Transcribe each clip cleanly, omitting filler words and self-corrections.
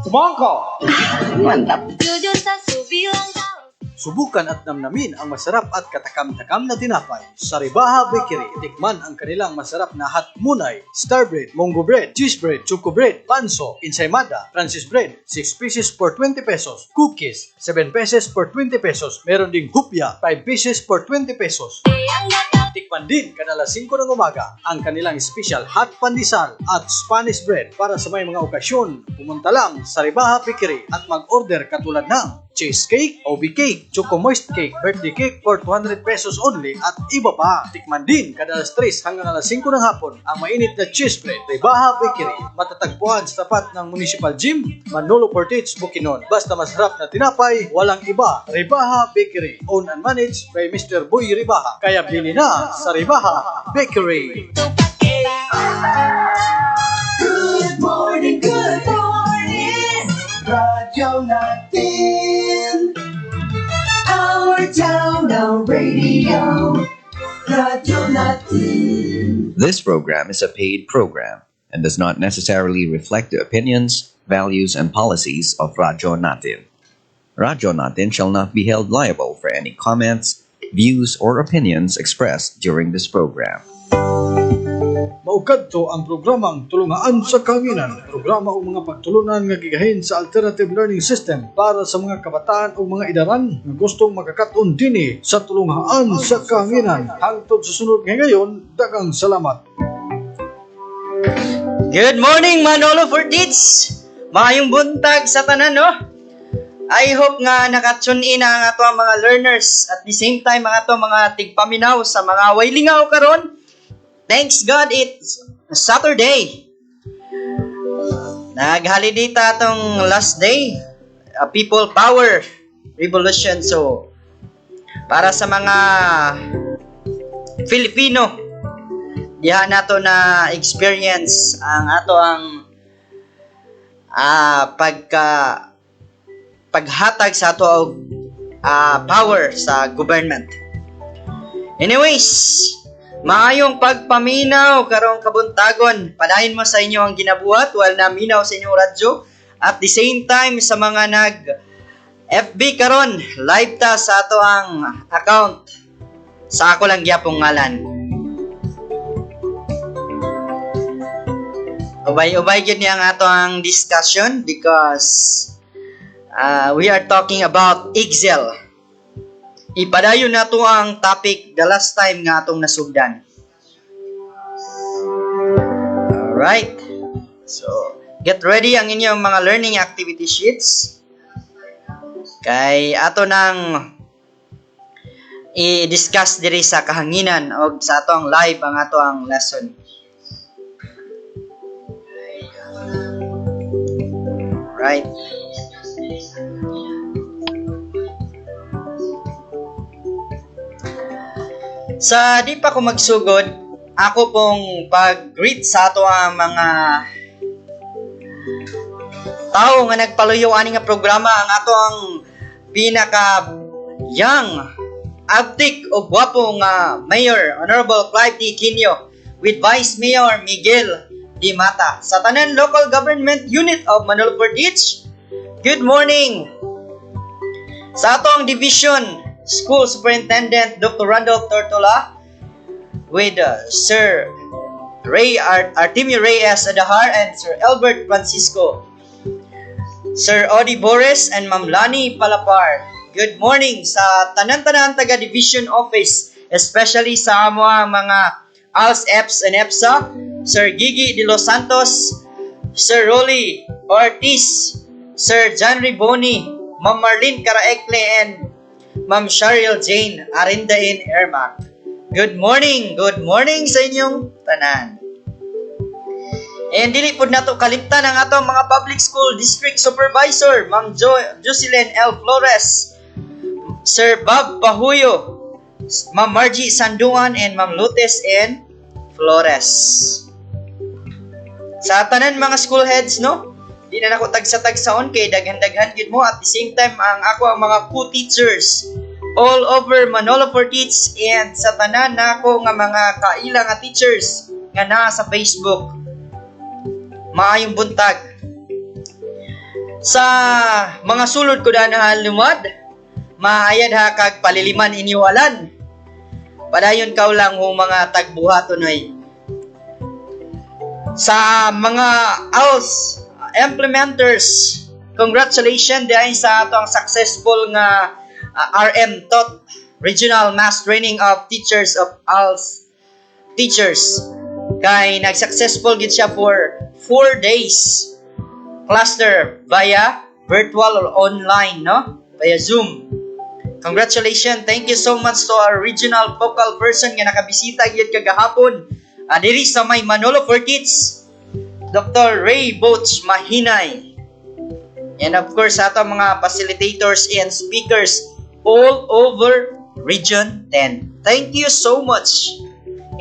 Kumangka! Mantap. Jujur sa subilang tao. Subukan at namnamin ang masarap at katakam-takam na tinapay. Saribaha Bakery, tikman ang kanilang masarap na hot munay, star bread, mongo bread, cheese bread, choco bread, panso, ensaymada, Francis bread, 6 pieces for 20 pesos, cookies, 7 pesos for 20 pesos, meron ding hupya, 5 pieces for 20 pesos. Tikman din kada 5 ng umaga ang kanilang special hot pandesal at Spanish bread para sa may mga okasyon. Pumunta lang sa Saribaha Bakery at mag-order katulad ng cheesecake, OB cake, choco moist cake, birthday cake for 200 pesos only at iba pa. Tikman din kada 3 hanggang 5 ng hapon ang mainit na cheese bread. Saribaha Bakery, matatagpuan sa tapat ng Municipal Gym, Manolo Portage, Bukidnon. Basta masarap na tinapay, walang iba. Saribaha Bakery, owned and managed by Mr. Boy Ribaha. Kaya bili na sa Saribaha Bakery. Good morning, good morning. Radyo natin. Our town, our radio. Radyo natin. This program is a paid program and does not necessarily reflect the opinions, values, and policies of Radyo Natin. Radyo Natin shall not be held liable for any comments, views, or opinions expressed during this program. Maugad to ang programang Tulungaan sa Kahanginan. Programa o mga pagtulunan nga gigahin sa alternative learning system para sa mga kabataan o mga idaran nga gustong makakaton dinhi sa Tulungaan sa Kahanginan. Hangtod sa sunod ngayon, daghang salamat. Good morning, Manolo Fortits! Maayong buntag sa tanan, no? I hope nga nakatune in ang ato ang mga learners at the same time ang ato mga tigpaminaw sa mga waylingaw karon. Thanks God, it's Saturday. Nag-holiday ta atong last day, People Power Revolution. So, para sa mga Filipino, diha nato na experience ang ato ang paghatag sa ato og power sa government. Anyways, maayong pagpaminaw karong kabuntagon. Padayon mo sa inyo ang ginabuhat while naminaw sa inyong radyo. At the same time sa mga nag FB karon, live ta sa ato ang account sa ako lang gyapong ngalan. Ubay-ubay gyud niya ang ato ang discussion because we are talking about Excel. Ipadayon na to ang topic the last time nga atong nasugdan. Alright. So, get ready ang inyong mga learning activity sheets. Kay ato nang i-discuss diri sa kahanginan o sa ato ang live ang ato ang lesson. Right. Sa di pa ko magsugod, ako pong pag-greet sa ato ang mga tao nga nagpaluyo ani nga programa ang ato ang pinaka young, abtik o gwapo nga Mayor Honorable Clive D. Quino with Vice Mayor Miguel Di Mata sa tanan local government unit of Manolo Fortich. Good morning. Sa ato ang division School Superintendent Dr. Randolph Tortola with Sir Artemio Reyes Adahar and Sir Albert Francisco, Sir Odi Boris and Ma'am Lani Palapar. Good morning sa tanan-tanan taga Division Office, especially sa mga ALS, EPS, and EPSA, Sir Gigi de los Santos, Sir Rolly Ortiz, Sir John Riboni, Ma'am Marlene Caraecle, and Ma'am Cheryl Jane Arindain Ermac. Good morning sa inyong tanan. And dili pud nato kalimtan ang atong mga public school district supervisor, Ma'am Jocelyn L. Flores, Sir Bob Pahuyo, Ma'am Margie Sanduan, and Ma'am Lutes N. Flores. Sa tanan mga school heads, no? Di na nako tagsa-tagsaon kay daghan-daghan gid mo at the same time ang ako ang mga co-teachers all over Manolo Fortich and sa tanan nako nga mga kaila nga teachers nga naa sa Facebook. Maayong buntag. Sa mga sulod ko na lumad, maayad ha kag paliliman inyoalan. Padayon kaw lang ho mga tagbuhaton ay. Sa mga ALS implementers, congratulations dahil sa ato ang successful nga RM TOT, Regional Mass Training of Teachers of ALS Teachers. Kay nag-successful gid siya for 4 days cluster via virtual or online, no? Via Zoom. Congratulations. Thank you so much to our regional focal person nga nakabisita gyud kagahapon. Diri sa may Manolo for Kids, Dr. Ray Boach Mahinay. And of course, ato mga facilitators and speakers all over Region 10. Thank you so much.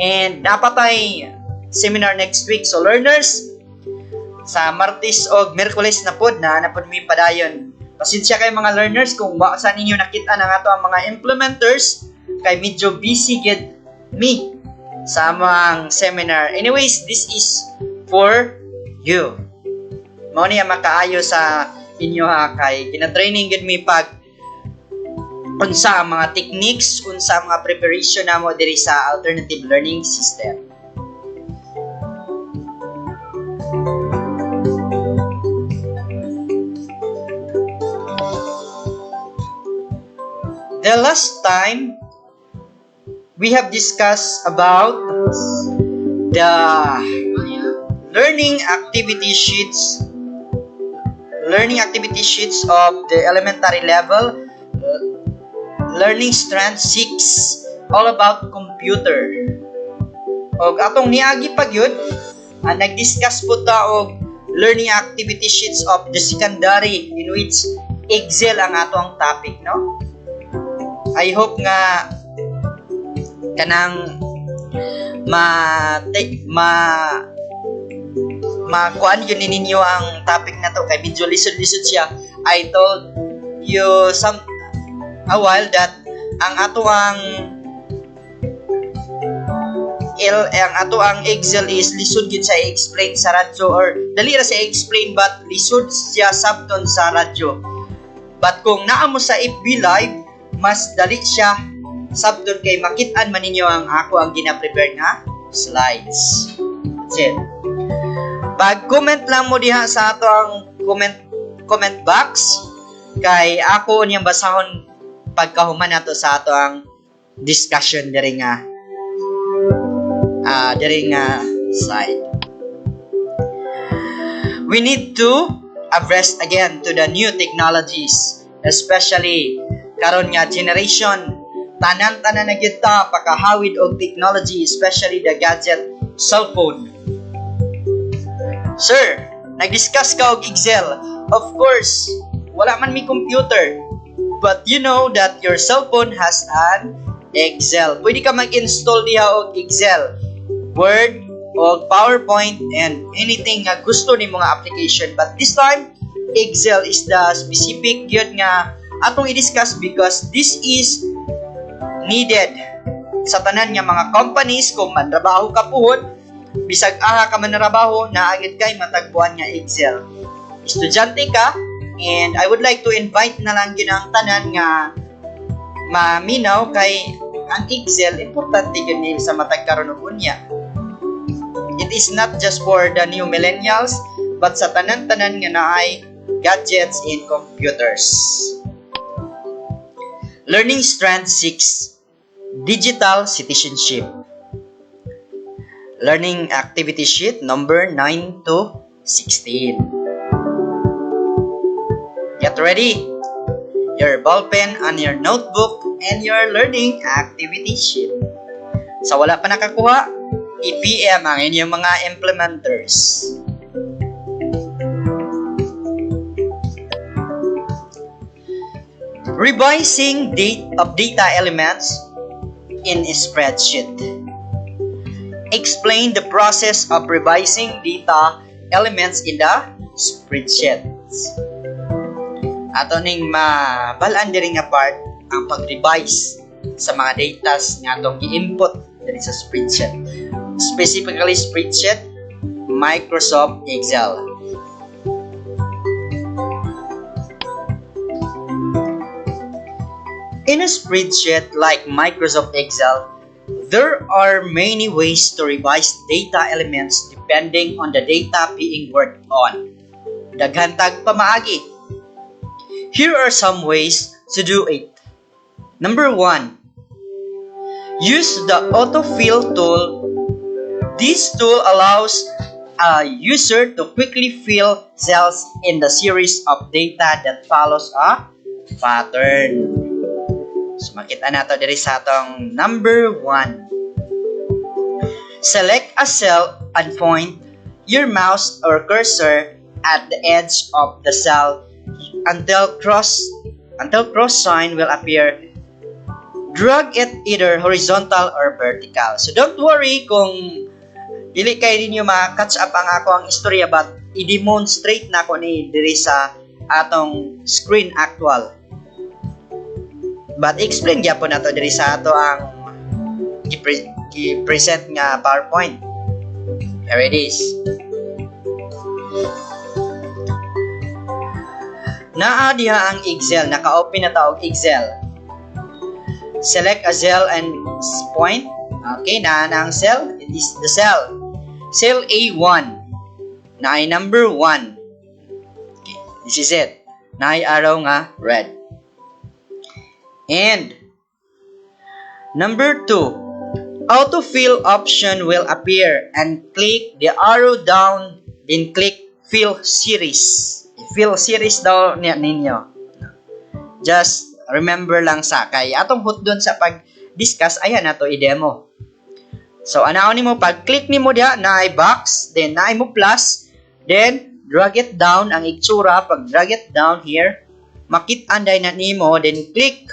And napatay seminar next week. So learners, sa Martes o Merkules na pod mi padayon. Pasensya kay mga learners kung wa sa ninyo nakita na ato ang mga implementers kay medyo busy gid me sa amang seminar. Anyways, this is for you. Mao niya makaayo sa inyo ha kay gina-training gid mi pag unsa ang mga techniques, unsa ang mga preparation namo diri sa alternative learning system. The last time we have discussed about the learning activity sheets of the elementary level, learning strand 6, all about computer. Og atong niagi pa gyud, nag-discuss po ta og learning activity sheets of the secondary in which Excel ang atong topic, no? I hope nga kanang kuan yun ninyo ang topic na to kay medyo lisod-lisod siya. I told you a while that ang ato ang Excel is lisod gid sa i-explain sa radyo or dali ra sa i-explain but lisod siya sabton sa radyo. But kung naa mo sa FB Live, mas dali siya sabton kay makit-an man ninyo ang ako ang gina-prepare nga slides. That's it. Pag-comment lang mo diha sa ato ang comment box kay ako niyang basahon pagkahuman nato sa ato ang discussion diri nga slide. We need to abreast again to the new technologies, especially karon nga generation tanan-tanan na gyud ta pakahawid og technology, especially the gadget cellphone. Sir, nag-discuss ka og Excel. Of course, wala man mi computer. But you know that your cellphone has an Excel. Pwede ka mag-install diha og Excel, Word, o PowerPoint, and anything nga gusto ni mga application. But this time, Excel is the specific yun nga atong i-discuss because this is needed sa tanan nga mga companies. Kung manrabaho ka puhon, bisag aha ka manrabaho, naagid kay matagpuan nga Excel. Estudyante ka, and I would like to invite na lang yun ang tanan nga maminaw kay ang Excel importante yun sa matag karon og unya. It is not just for the new millennials, but sa tanan-tanan nga naay gadgets and computers. Learning Strand 6, Digital Citizenship. Learning Activity Sheet number 9 to 16. Get ready. Your ballpen and your notebook and your learning activity sheet. Sa wala pa nakakuha, i-PM ang inyong mga implementers. Revising data elements in a spreadsheet. Explain the process of revising data elements in the spreadsheets. Ato ning mabalaan diri nga part ang pag-revise sa mga data nga atong i-input diri sa spreadsheet. Specifically spreadsheet, Microsoft Excel. In a spreadsheet like Microsoft Excel, there are many ways to revise data elements depending on the data being worked on. Daghan tag pamaagi. Here are some ways to do it. Number 1. Use the autofill tool. This tool allows a user to quickly fill cells in the series of data that follows a pattern. So makita nato diri sa atong number 1. Select a cell and point your mouse or cursor at the edge of the cell until cross sign will appear. Drag it either horizontal or vertical. So don't worry kung dili kay ninyo ma-catch up ang ako ang istorya, but i-demonstrate na ko ni diri sa atong screen actual. But explain gyapon nato diri sa ato ang i-present nga PowerPoint. Here it is. Naa diha ang Excel, naka-open na ta og Excel. Select a cell and point. Okay, naa na ang cell. It is the cell. Cell A1. Naay number 1. Okay, this is it. Naay araw nga red. And number 2, autofill option will appear and click the arrow down, then click fill series. Fill series daw ninyo. Just remember lang sa kay atong hut doon sa pag-discuss, ayan na to i-demo. So anaon nimo pag click nimo diha na ay box, then na mo plus, then drag it down ang itsura. Pag drag it down here, makit-anday na nimo, then click.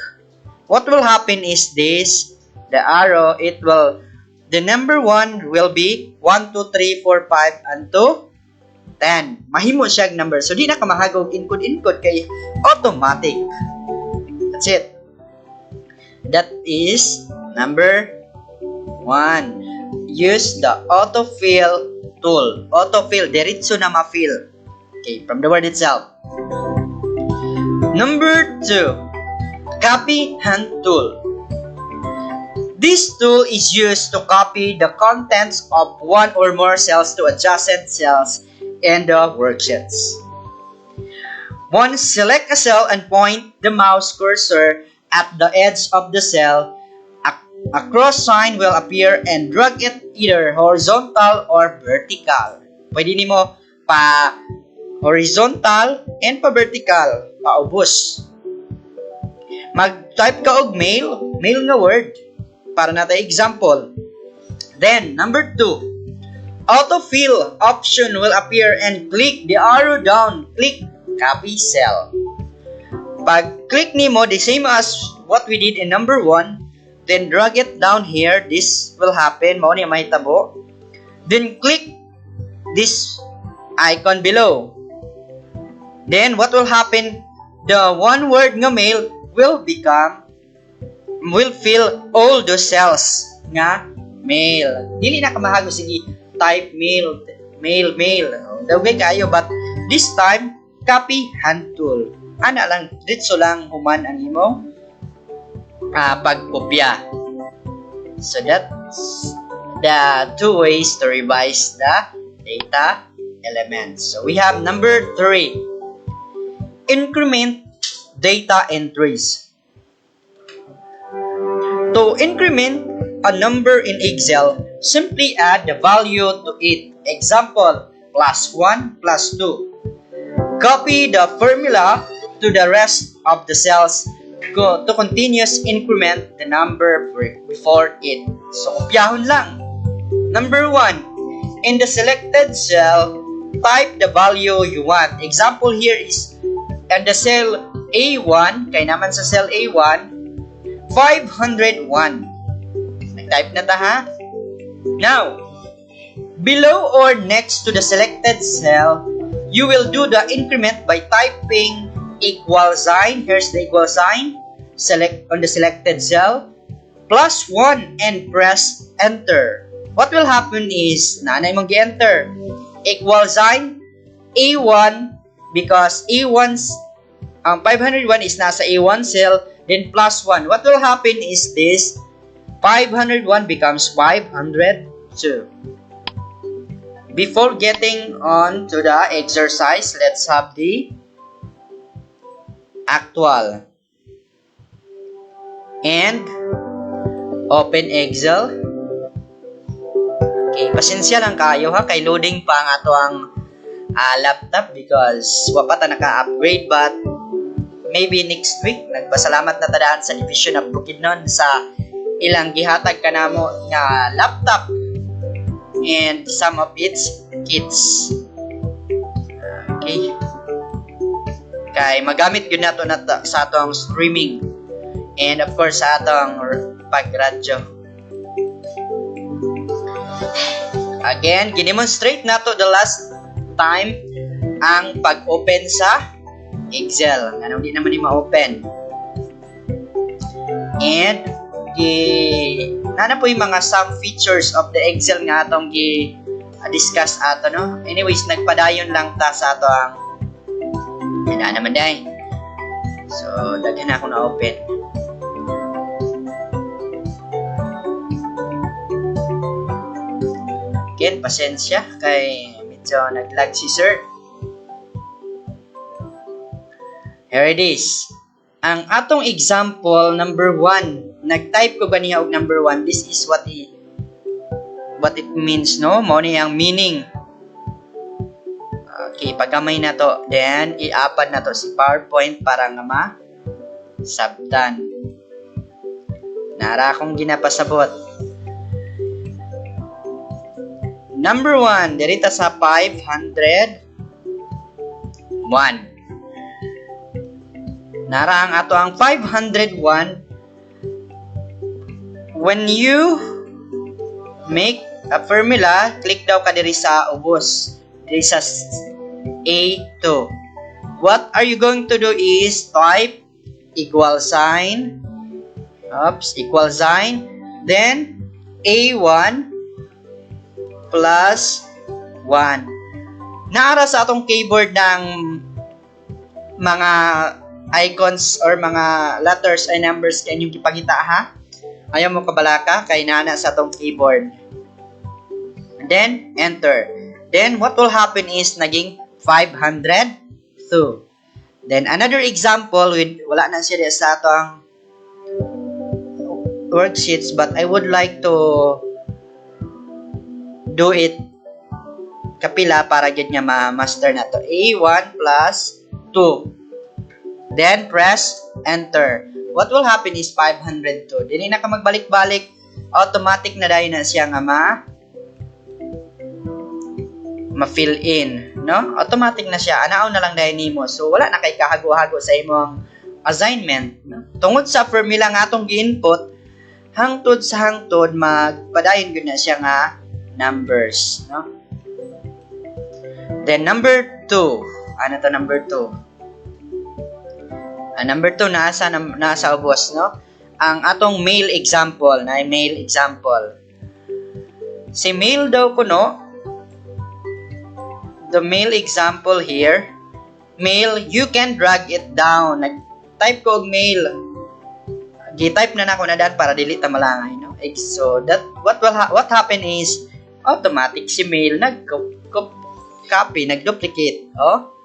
What will happen is this, the arrow, the number 1 will be 1, 2, 3, 4, 5, and 2, 10. Mahimo siya number. So, di na ka mahagog incode kay automatic. That's it. That is number 1. Use the autofill tool. Autofill, diretso na ma-fill. Okay, from the word itself. Number 2. Copy hand tool. This tool is used to copy the contents of one or more cells to adjacent cells in the worksheets. Once select a cell and point the mouse cursor at the edge of the cell, a cross sign will appear and drag it either horizontal or vertical. Pwede nimo pa horizontal and pa vertical, paubos. Mag-type ka og mail nga word para natin example. Then, number 2, autofill option will appear and click the arrow down, click copy cell. Pag click nimo, the same as what we did in number 1, then drag it down here, this will happen, mao ni mahitabo. Then click this icon below. Then, what will happen? The one word nga mail will fill all the cells nga mail. Dili na ka mahago sige type mail. Dawgay kayo, but this time copy hand tool. Ana lang ditso lang human ang imong pagkopya. So that's the 2 ways to revise the data elements. So we have number 3. Increment data entries. To increment a number in Excel, simply add the value to it. Example, +1, +2. Copy the formula to the rest of the cells to continuous increment the number before it. So, kopyahon lang. Number 1, in the selected cell, type the value you want. Example here is and the cell A1, kay naman sa cell A1, 501. Nag-type na ta ha? Now, below or next to the selected cell, you will do the increment by typing equal sign. Here's the equal sign. Select on the selected cell, +1 and press enter. What will happen is, nanay mong gi-enter. Equal sign, A1, because A1's ang 501 is nasa A1 cell, then plus 1. What will happen is this 501 becomes 502. Before getting on to the exercise, let's have the actual. And open Excel. Okay, pasensya lang kayo ha, kay loading pa ang ato ang laptop because wapa ta naka-upgrade, but maybe next week nagpasalamat na tadaan sa Division of Bukidnon sa ilang gihatag kanamo nga laptop and some of its kits. Okay. Kay magamit yun nato sa atong streaming and of course sa atong pag-radyo. Again, gidemonstrate nato the last time ang pag-open sa Excel. Ano, hindi naman yung ma-open. And nana po yung mga some features of the Excel nga atong discuss ato, no? Anyways, nagpadayon lang ta sa ato ang naman dahi. So, daghan ako na open. Again, pasensya kay medyo nag-lag si sir. Here it is. Ang atong example number 1, nag-type ko ba niya og number 1? This is what it means, no? Mao ni ang meaning. Okay, pagkamay na to, then i-upload na to si PowerPoint para nga ma-sabtan. Nara akong ginapasabot. Number 1, dirita sa 501. Nara ang ato ang 501. When you make a formula, click daw ka diri sa ubos. Diri sa A2. What are you going to do is type equal sign. Equal sign. Then A1 plus 1. Naara sa atong keyboard ng mga icons or mga letters and numbers kay inyong gipakita ha. Ayaw mo kabalaka kay nana sa atong keyboard. Then enter. Then what will happen is naging 502. Then another example with wala na siya sa atong worksheets, but I would like to do it kapila para gid nga ma-master na to. A1 plus 2. Then press enter. What will happen is 502. Dili na ka magbalik-balik, automatic na dahil na siya nga ma-fill in, no? Automatic na siya. Anaaw na lang dahil nimo. So wala na kay kahago-hago sa imong assignment, no? Tungod sa formula nga atong gi-input, hangtod sa hangtod magpadayon gyud na siya nga numbers, no? Then number 2. Ano to number 2? Number 2 nasa ubos, no? Ang atong male example, na male example. Si male daw ko, no? The male example here, male, you can drag it down. Nag-type ko og male. Gi-type na nako na daan para dili ta malangay, no? So that what happen is automatic si male nag-copy, nag-duplicate,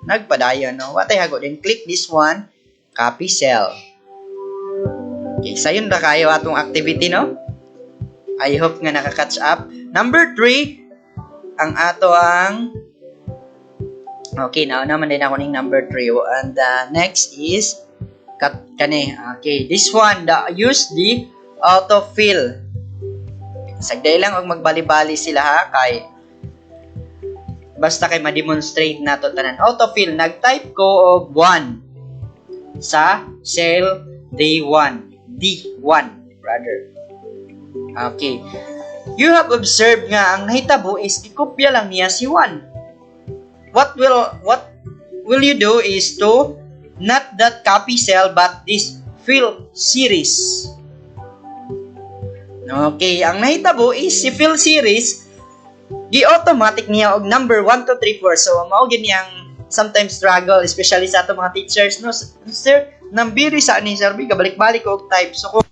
nagpadayon, no? What I hago then click this one, copy cell. Okay, sayon ra kayo atong activity, no? I hope nga naka-catch up. Number 3, ang ato ang okay, now naman din ako ning number 3. And next is kani. Okay, this one, use the autofill. Sagday lang og magbali-bali sila ha, kay basta kay ma-demonstrate nato tanan. Autofill, nag-type ko og 1 sa cell D1, brother. Okay. You have observed nga ang nahitabo is gikopya lang niya si 1. What will you do is to not that copy cell but this fill series. Okay, ang nahitabo is si fill series gi-automatic niya og number 1, 2, 3, 4. So mao gid niyang sometimes struggle especially sa ato mga teachers, no? Sir, nambiri sa ni Sir B, kabalik-balik ko og type. So,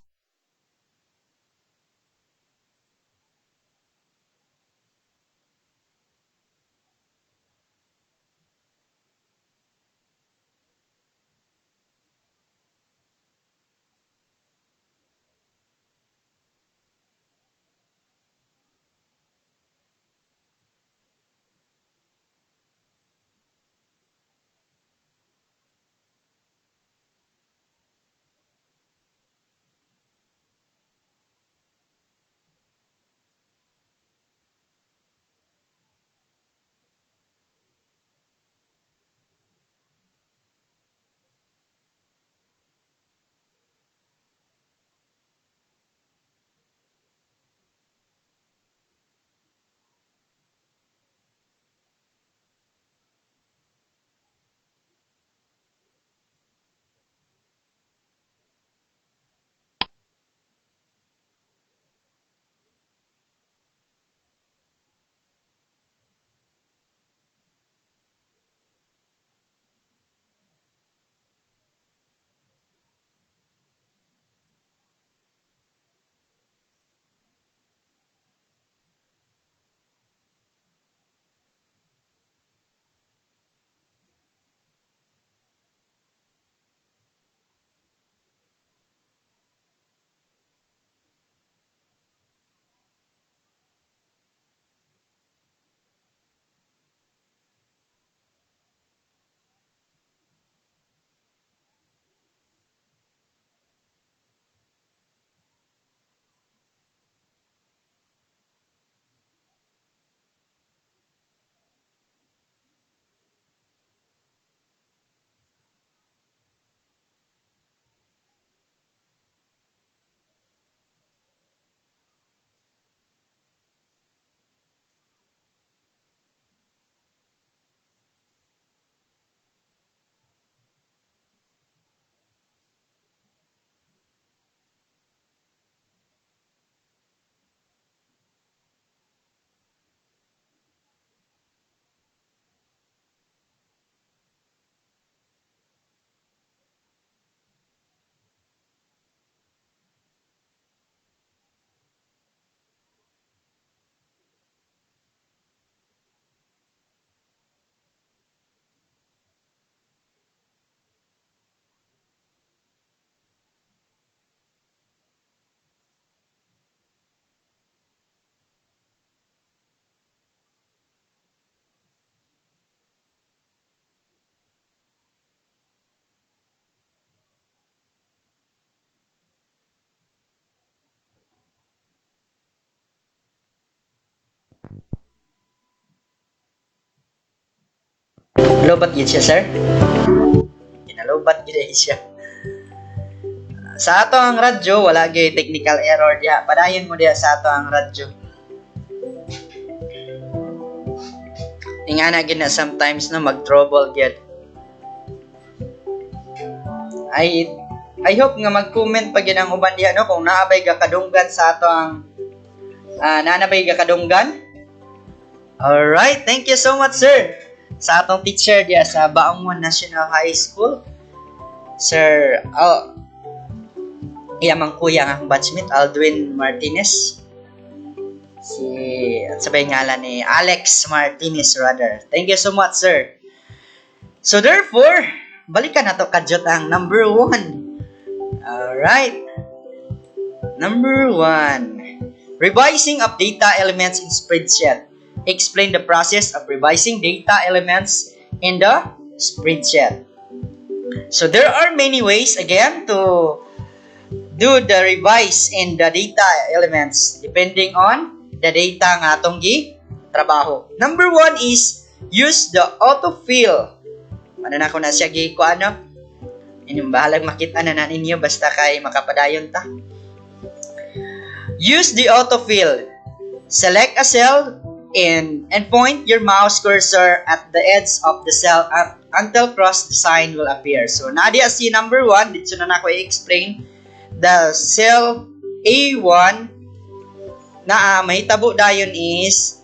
lobat gid siya, sir. Kinalobat gid siya. Sa ato ang radyo, wala gyud technical error diha. Padayon mo diha sa ato ang radyo. Ingana gid na sometimes no mag-trouble gyud. I hope nga mag-comment pa gid ang uban diha no kung naabay ga kadunggan sa ato ang nanabay ga kadunggan. Alright, thank you so much, sir. Sa atong teacher diya sa Baangon National High School, Sir iyamang kuya ang batchmate Aldwin Martinez. At sabay ngalan ni Alex Martinez rather. Thank you so much, sir. So therefore, balikan na to kadyot ang number 1. Alright. Number 1. Revising of data elements in spreadsheet. Explain the process of revising data elements in the spreadsheet. So there are many ways again to do the revise in the data elements depending on the data nga atong trabaho. Number 1 is use the autofill. Ano na ko na siya ko ano? Inyong bahalag makita na ninyo basta kay makapadayon ta. Use the autofill. Select a cell and point your mouse cursor at the edge of the cell until cross the sign will appear. So, nadia si number 1, dito na ako i-explain. The cell A1 na mahitabo dayon is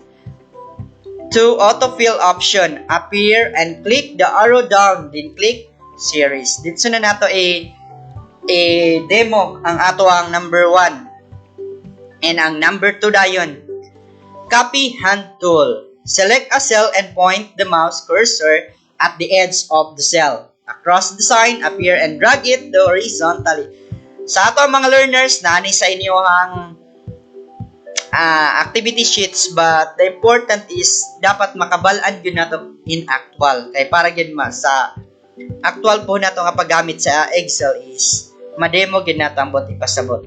to autofill option. Appear and click the arrow down. Then click series. Dito na nato demo ang ato ang number 1. And ang number 2 dayon. Copy hand tool. Select a cell and point the mouse cursor at the edge of the cell. Across the sign, appear and drag it horizontally. Sa ato mga learners, nani sa inyo ang activity sheets, but the important is dapat makabalaan yun nato in actual. Kaya para yun sa actual po nato nga paggamit sa Excel is mademo yun nato ang bot ipasabot.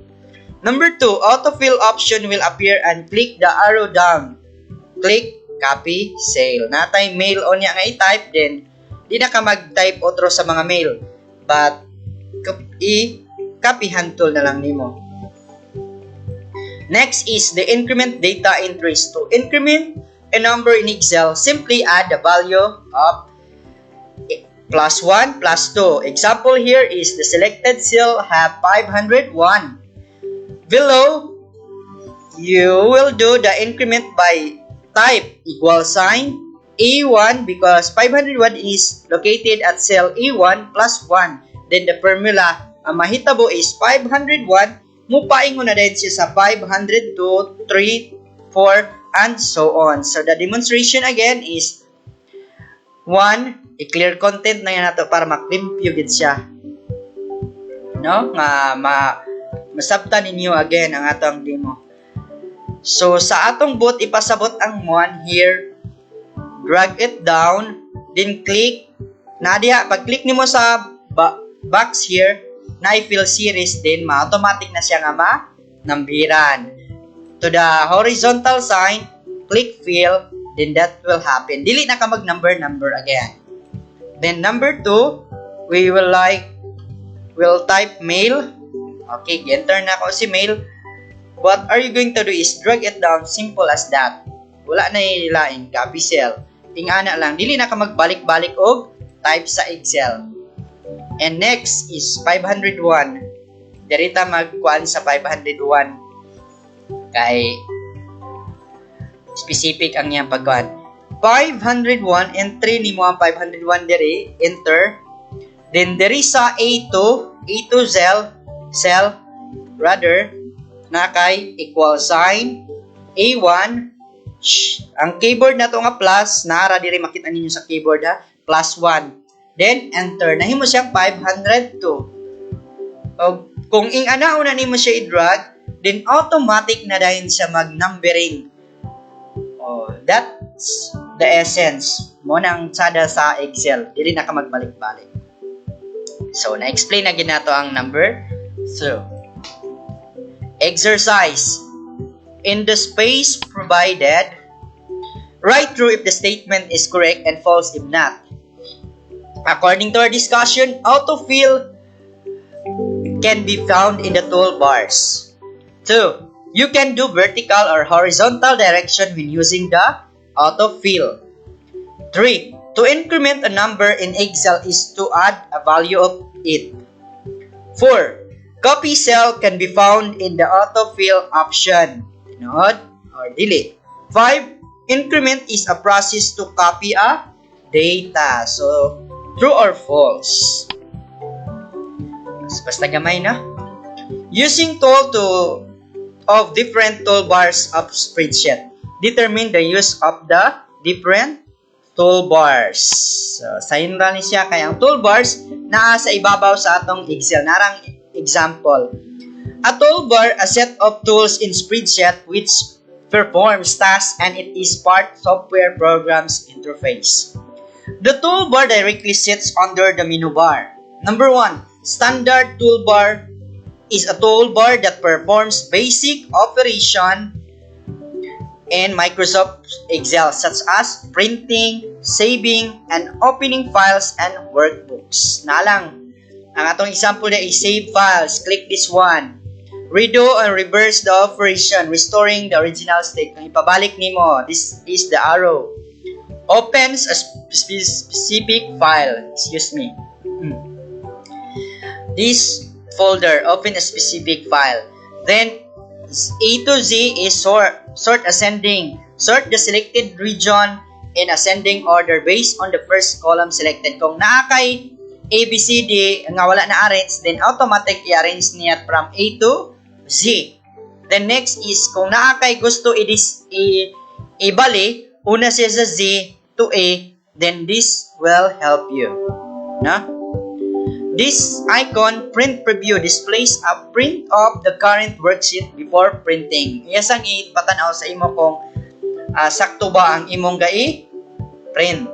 Number 2, autofill option will appear and click the arrow down. Click, copy, sale. Natay mail o niya nga i-type, then di na ka mag-type otro sa mga mail. But, copy hand tool na lang nimo. Next is the increment data entries. To increment a number in Excel, simply add the value of +1, +2. Example here is the selected cell have 501. Below, you will do the increment by type equal sign A1 because 501 is located at cell A1 +1. Then the formula ang mahitabo is 501, mupaingon na din siya sa 502, 3, 4, and so on. So the demonstration again is 1, i-clear content na yan nato para maklimpyo gid siya. No? Nga masabtan ninyo again ang atong demo. So sa atong bot ipasabot ang 1 here. Drag it down, then click. Pag click nimo sa box here, na i-fill series, then ma-automatic na siya nga nambiran. To the horizontal sign, click fill, then that will happen. Dili na ka mag-number again. Then number 2, we'll type mail. Okay, enter na ako si mail. What are you going to do is drag it down, simple as that. Wala na ilain, copy cell. Tingana lang, dili na ka magbalik-balik og type sa Excel. And next is 501. Dirita magkuan sa 501. Kay specific ang iyang pagkuan. 501, entry nimo ang 501 diri, enter. Then diri sa A2 cell rather na kay equal sign A1. Ang keyboard na to nga plus, naara diri makita ninyo sa keyboard ha, +1. Then enter, nahimo siyang 502. O kung ing-ana una nimo siya i-drag, then automatic na dahil siya mag-numbering. Oh, that's the essence mo nang tsada sa Excel. Dili na ka magbalik-balik. So, na-explain na ginato ang number 2. Exercise. In the space provided, write true if the statement is correct and false if not. According to our discussion, autofill can be found in the toolbars. 2. You can do vertical or horizontal direction when using the autofill. 3. To increment a number in Excel is to add a value of it. 4. Copy cell can be found in the autofill option. Tinod or delete. 5. Increment is a process to copy a data. So, true or false? Basta gamay na. Using tool of different toolbars of spreadsheet. Determine the use of the different toolbars. So, sayon ra ni siya kay ang toolbars naa sa ibabaw sa atong Excel. Narang example. A toolbar, a set of tools in spreadsheet which performs tasks and it is part software program's interface. The toolbar directly sits under the menu bar. Number 1, standard toolbar is a toolbar that performs basic operation in Microsoft Excel such as printing, saving, and opening files and workbooks. Nalang, ang atong example na is save files. Click this one. Redo and reverse the operation, restoring the original state. Kung ipabalik nimo, this is the arrow. Opens a specific file. Excuse me. This folder, open a specific file. Then, A to Z is sort. Sort ascending. Sort the selected region in ascending order based on the first column selected. Kung naakay A, B, C, D nga wala na arrange, then automatic i-arrange niya from A to Z. Then next is kung naa kay gusto ibali, una siya sa Z to A, then this will help you. Na? This icon, print preview, displays a print of the current worksheet before printing. Iyasang ipatanaw sa imo kung sakto ba ang imong print.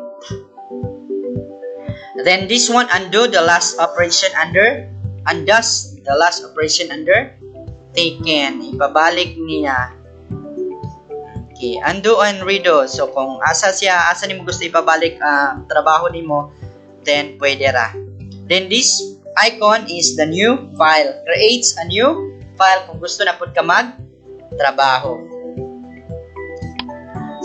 Then this one, undo the last operation under, undoes the last operation under taken. Ipabalik niya. Okay, undo and redo. So kung asa nimo gusto ipabalik trabaho nimo, then pwede ra. Then this icon is the new file. Creates a new file kung gusto na pud ka mag-trabaho.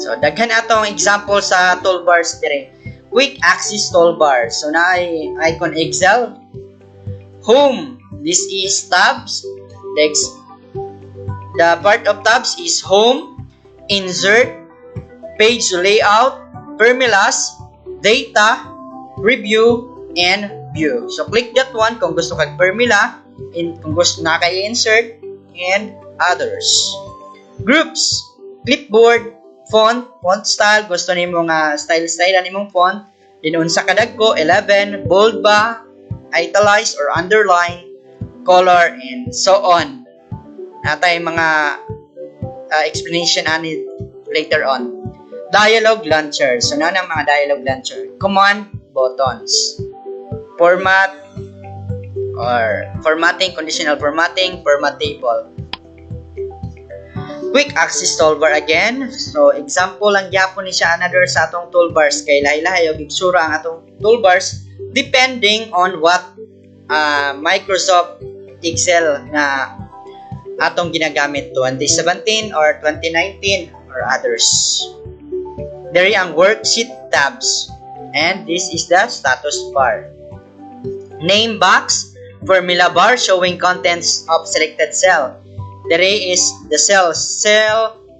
So daghan atong example sa toolbars dire. Quick access toolbar. So na icon Excel. Home. This is tabs. The part of tabs is home, insert, page layout, formulas, data, review, and view. So click that one kung gusto kag formula, kung gusto na kay insert, and others. Groups, clipboard, font style, gusto nimo nga style nimong font, din unsa kadagko 11, bold ba, italize or underline, color, and so on. Natay mga explanation ani later on. Dialog launcher. So na mga dialog launcher. Command buttons. Format or formatting, conditional formatting, format table. Quick access toolbar again. So example lang gyapon ni siya another sa atong toolbars kay lahi-lahi og igsura ang atong toolbars depending on what Microsoft Excel na atong ginagamit 2017 or 2019 or others. There ang worksheet tabs and this is the status bar. Name box, formula bar showing contents of selected cell. There is the cell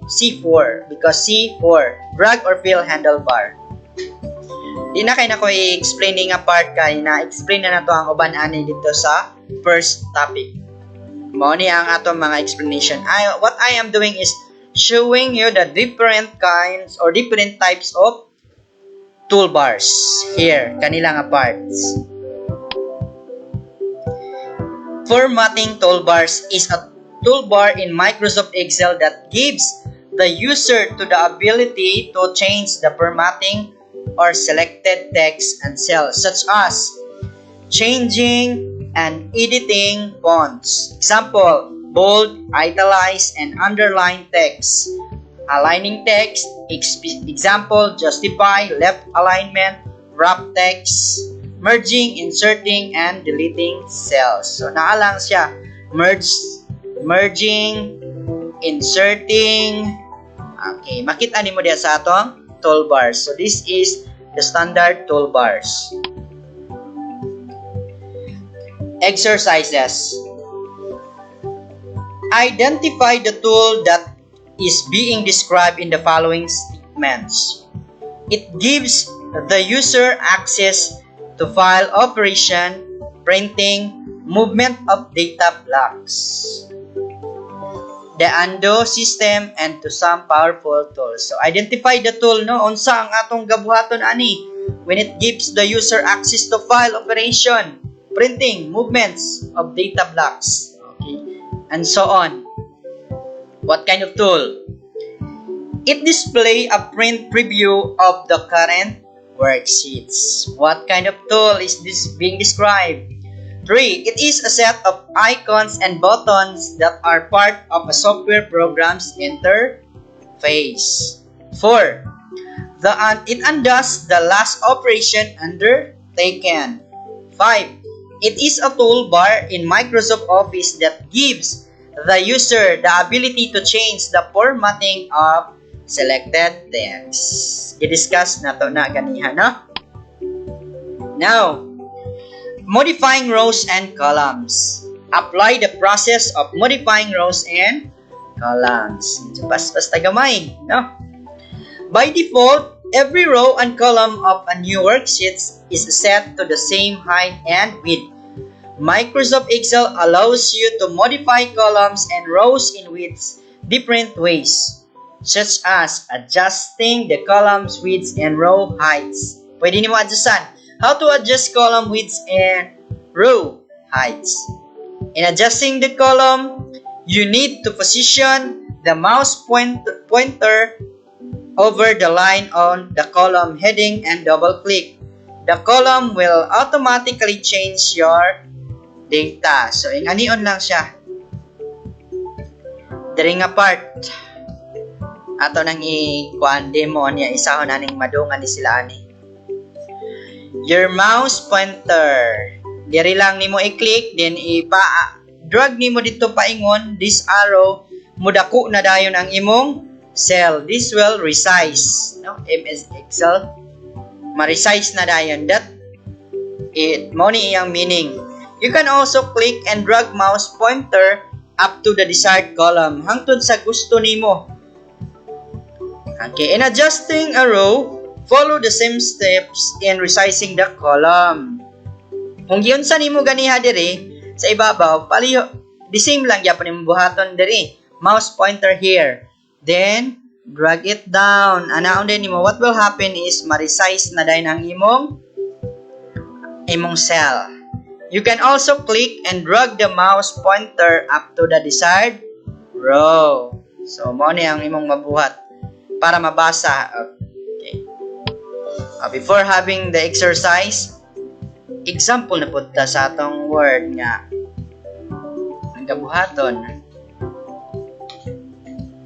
C4 because C4 drag or fill handlebar. Di na kay nako i-explain nga part kay na-explain na nato ang uban ani dito sa first topic. Mao ni ang ato mga explanation. What I am doing is showing you the different kinds or different types of toolbars here kanila nga parts. Formatting toolbars is a toolbar in Microsoft Excel that gives the user to the ability to change the formatting or selected text and cells such as changing and editing fonts. Example, bold, italize, and underline text. Aligning text. Example, justify, left alignment, wrap text. Merging, inserting, and deleting cells. So, naalang siya. Merging, inserting. Okay, makita nimo diya sa atong toolbars. So, this is the standard toolbars. Exercises. Identify the tool that is being described in the following statements. It gives the user access to file operation, printing, movement of data blocks, the undo system, and to some powerful tools. So identify the tool, no? Unsa ang atong gabuhaton ani when it gives the user access to file operation, printing, movements of data blocks, okay, and so on. What kind of tool? It display a print preview of the current worksheets. What kind of tool is this being described? 3. It is a set of icons and buttons that are part of a software program's interface. 4. It undoes the last operation undertaken. 5. It is a toolbar in Microsoft Office that gives the user the ability to change the formatting of selected text. I-discuss na to na ganiha, no? Now, modifying rows and columns. Apply the process of modifying rows and columns. Basta gamay, no? By default, Every row and column of a new worksheet is set to the same height and width. Microsoft Excel allows you to modify columns and rows in widths different ways, such as adjusting the columns widths and row heights. Pwede nimo adjustan. How to adjust column widths and row heights. In adjusting the column, you need to position the mouse pointer over the line on the column heading and double-click. The column will automatically change your data. So, inganion lang siya. Diri nga part. Ato nang i-kuan demo niya. Isahon naning madungan ni sila ani. Your mouse pointer. Diri lang nimo i-click, then drag nimo dito paingon, this arrow, mudako na dayon ang imong cell. This will resize. No? MS Excel. Ma-resize na dayon. That mo ni iyang meaning. You can also click and drag mouse pointer up to the desired column. Hangtod sa gusto nimo. Okay, in adjusting a row, follow the same steps in resizing the column. Kung giyon sa nimo ganiha diri sa ibabaw, paliho the same lang gyapon nimo buhaton diri. Mouse pointer here. Then drag it down. Anaon din nimo, what will happen is ma-resize na dayon ang imong cell. You can also click and drag the mouse pointer up to the desired row. So mo ni ang imong mabuhat para mabasa. Okay. Before having the exercise, example na punta sa atong word nga ang kabuhaton.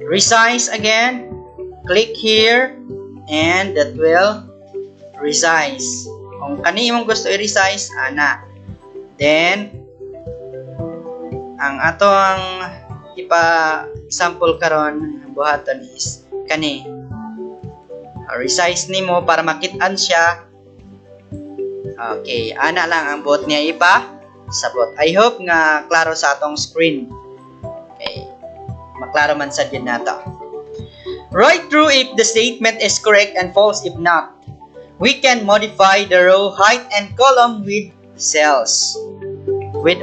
Resize again. Click here and that will resize. Kung kani imong gusto i-resize, ana. Then ang atong ipa-sample karon buhaton is kani. Resize nimo para makit-an siya. Okay, ana lang ang buot niya sabot. I hope nga klaro sa atong screen. Okay. Maklaro man sa din nato. Write true if the statement is correct and false if not. We can modify the row height and column width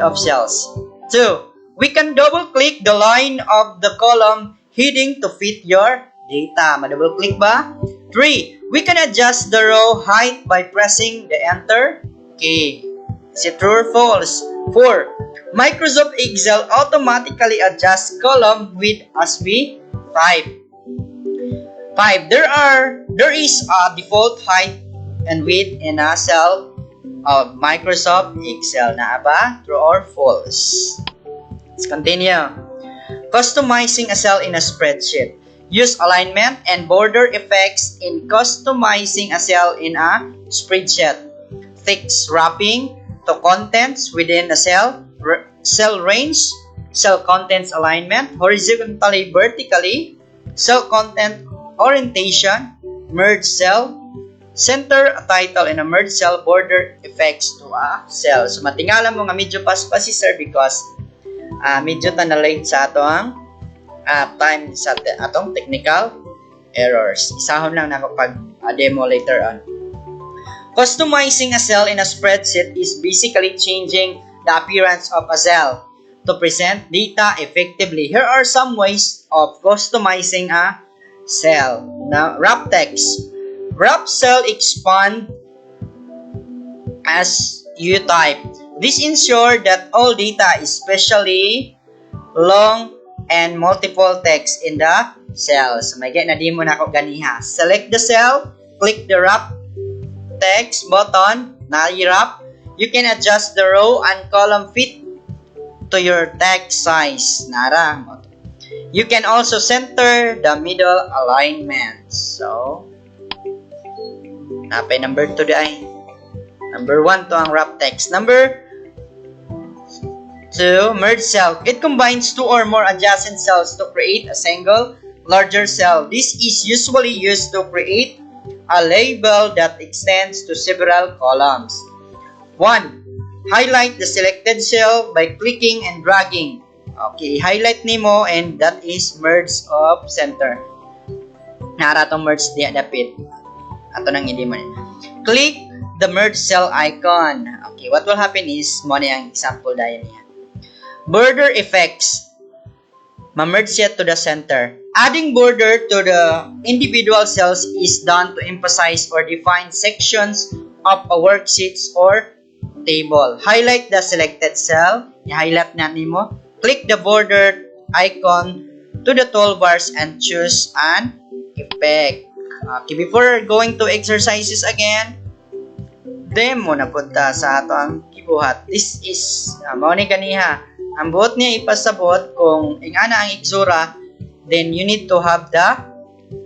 of cells. 2. We can double click the line of the column heading to fit your data. Ma-double click ba? 3. We can adjust the row height by pressing the enter key. Is it true or false? 4. Microsoft Excel automatically adjusts column width as we type. 5. There is a default height and width in a cell of Microsoft Excel. Na ba? True or false? Let's continue. Customizing a cell in a spreadsheet. Use alignment and border effects in customizing a cell in a spreadsheet. Text wrapping to contents within a cell range, cell contents alignment, horizontally, vertically, cell content orientation, merge cell, center a title in a merge cell, border effects to a cell. So matingala mo nga medyo paspas si sir because medyo ta na late sa atong time sa atong technical errors. Isahon lang nako pag demo later on. Customizing a cell in a spreadsheet is basically changing the appearance of a cell to present data effectively. Here are some ways of customizing a cell. Now, wrap text. Wrap cell expand as you type. This ensures that all data, especially long and multiple text in the cells. May get na di mo na ako ganiha. Select the cell, click the wrap text button, na-wrap. You can adjust the row and column fit to your text size. Nara. You can also center the middle alignment. So, napay number 2 di ay. Number 1 to ang wrap text. Number 2, merge cell. It combines 2 or more adjacent cells to create a single larger cell. This is usually used to create a label that extends to several columns. 1. Highlight the selected cell by clicking and dragging. Okay, highlight nimo and that is merge of center. Nara tong merge diya dapit. Ato nang hindi mo. Click the merge cell icon. Okay, what will happen is, mo na yung example dahil niya. Border effects. Ma-merge siya to the center. Adding border to the individual cells is done to emphasize or define sections of a worksheets or table. Highlight the selected cell. I-highlight na nimo. Click the border icon to the toolbars and choose an effect. Okay, before going to exercises again, demo na punta sa ato ang kibuhat. This is, mao ni ganiha. Ang buot niya ipasabot kung ingana ang iksura, then you need to have the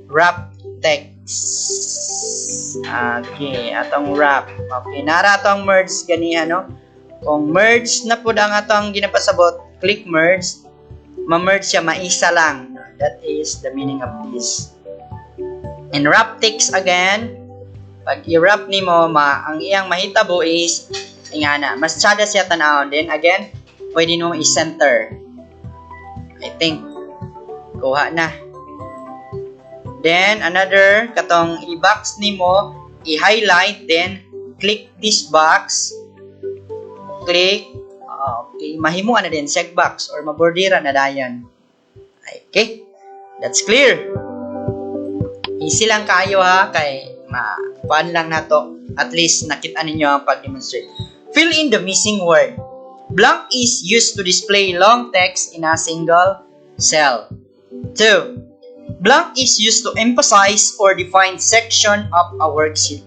wrap text. Okay, atong wrap. Okay, nara atong merge ganiha, no? Kung merge na po ang atong ginapasabot, click merge, ma-merge siya, maisa lang. That is the meaning of this. In wrap text again, pag i-wrap nimo, ang iyang mahitabo is, ingana, mas tsada siya tanawon. Then again, pwede nyo i-center. I think, kuha na. Then, another, katong i-box nimo, i-highlight, then, click this box. Click. Okay, mahimuan na din, checkbox, or mabordira na dayon. Okay, that's clear. Easy lang kayo ha, kay ma-fun lang na to. At least, nakita ninyo ang pag-demonstrate. Fill in the missing word. Blank is used to display long text in a single cell. 2. Blank is used to emphasize or define section of a worksheet.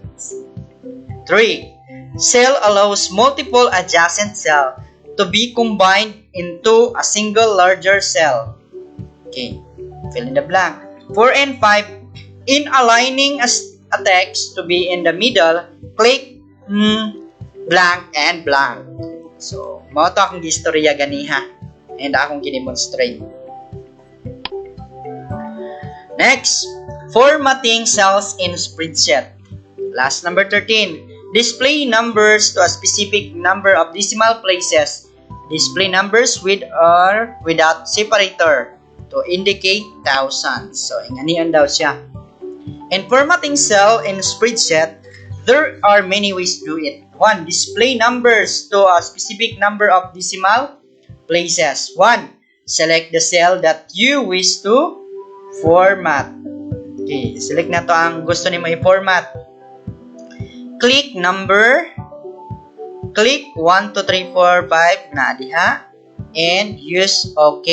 3. Cell allows multiple adjacent cell to be combined into a single larger cell. Okay, fill in the blank. 4 and 5. In aligning a text to be in the middle, click blank and blank. So, mao to akong gistorya ganiha. And akong gidemonstrate. Next, formatting cells in spreadsheet. Last, number 13. Display numbers to a specific number of decimal places. Display numbers with or without separator to indicate thousands. So, inganian daw siya. In formatting cell in spreadsheet, there are many ways to do it. 1. Display numbers to a specific number of decimal places. 1. Select the cell that you wish to format. Okay, select na to ang gusto nimo i-format. Click number. Click 1, 2, 3, 4, 5 na diha. And use OK.